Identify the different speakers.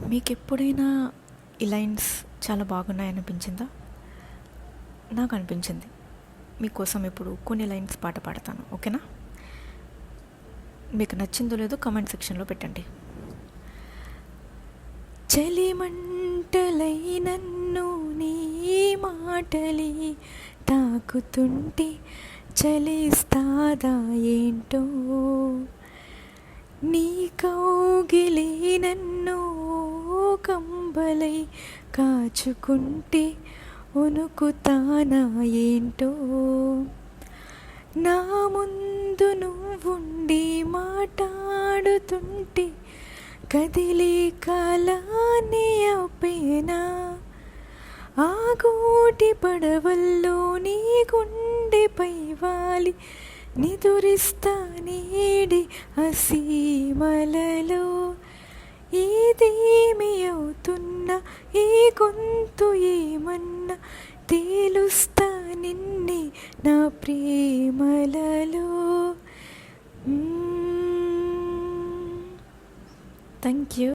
Speaker 1: మీకు ఎప్పుడైనా ఈ లైన్స్ చాలా బాగున్నాయనిపించిందా? నాకు అనిపించింది. మీకోసం ఇప్పుడు కొన్ని లైన్స్ పాట పాడతాను, ఓకేనా? మీకు నచ్చిందో లేదో కామెంట్ సెక్షన్లో పెట్టండి. చలిమంటలై నన్ను నీ మాటలే తాకుతుంటే చలిస్తాదా ఏంటో, నీ కౌగిలే నన్ను కంబలై కాచుకుంటే వణుకుతానా ఏంటో, నా ముందు నువ్వుండి మాట్లాడుతుంటే కదిలే కాలాన్ని ఆపేనా, ఆ గూటి పడవల్లో నీ గుండెపై వాలి నిదురిస్తా నీడి అసీమలలో, ఏదేమి అవుతున్నా ఏ గొంతు ఏమన్నా తేలుస్తా నిన్నే నా ప్రేమలలో. Thank you.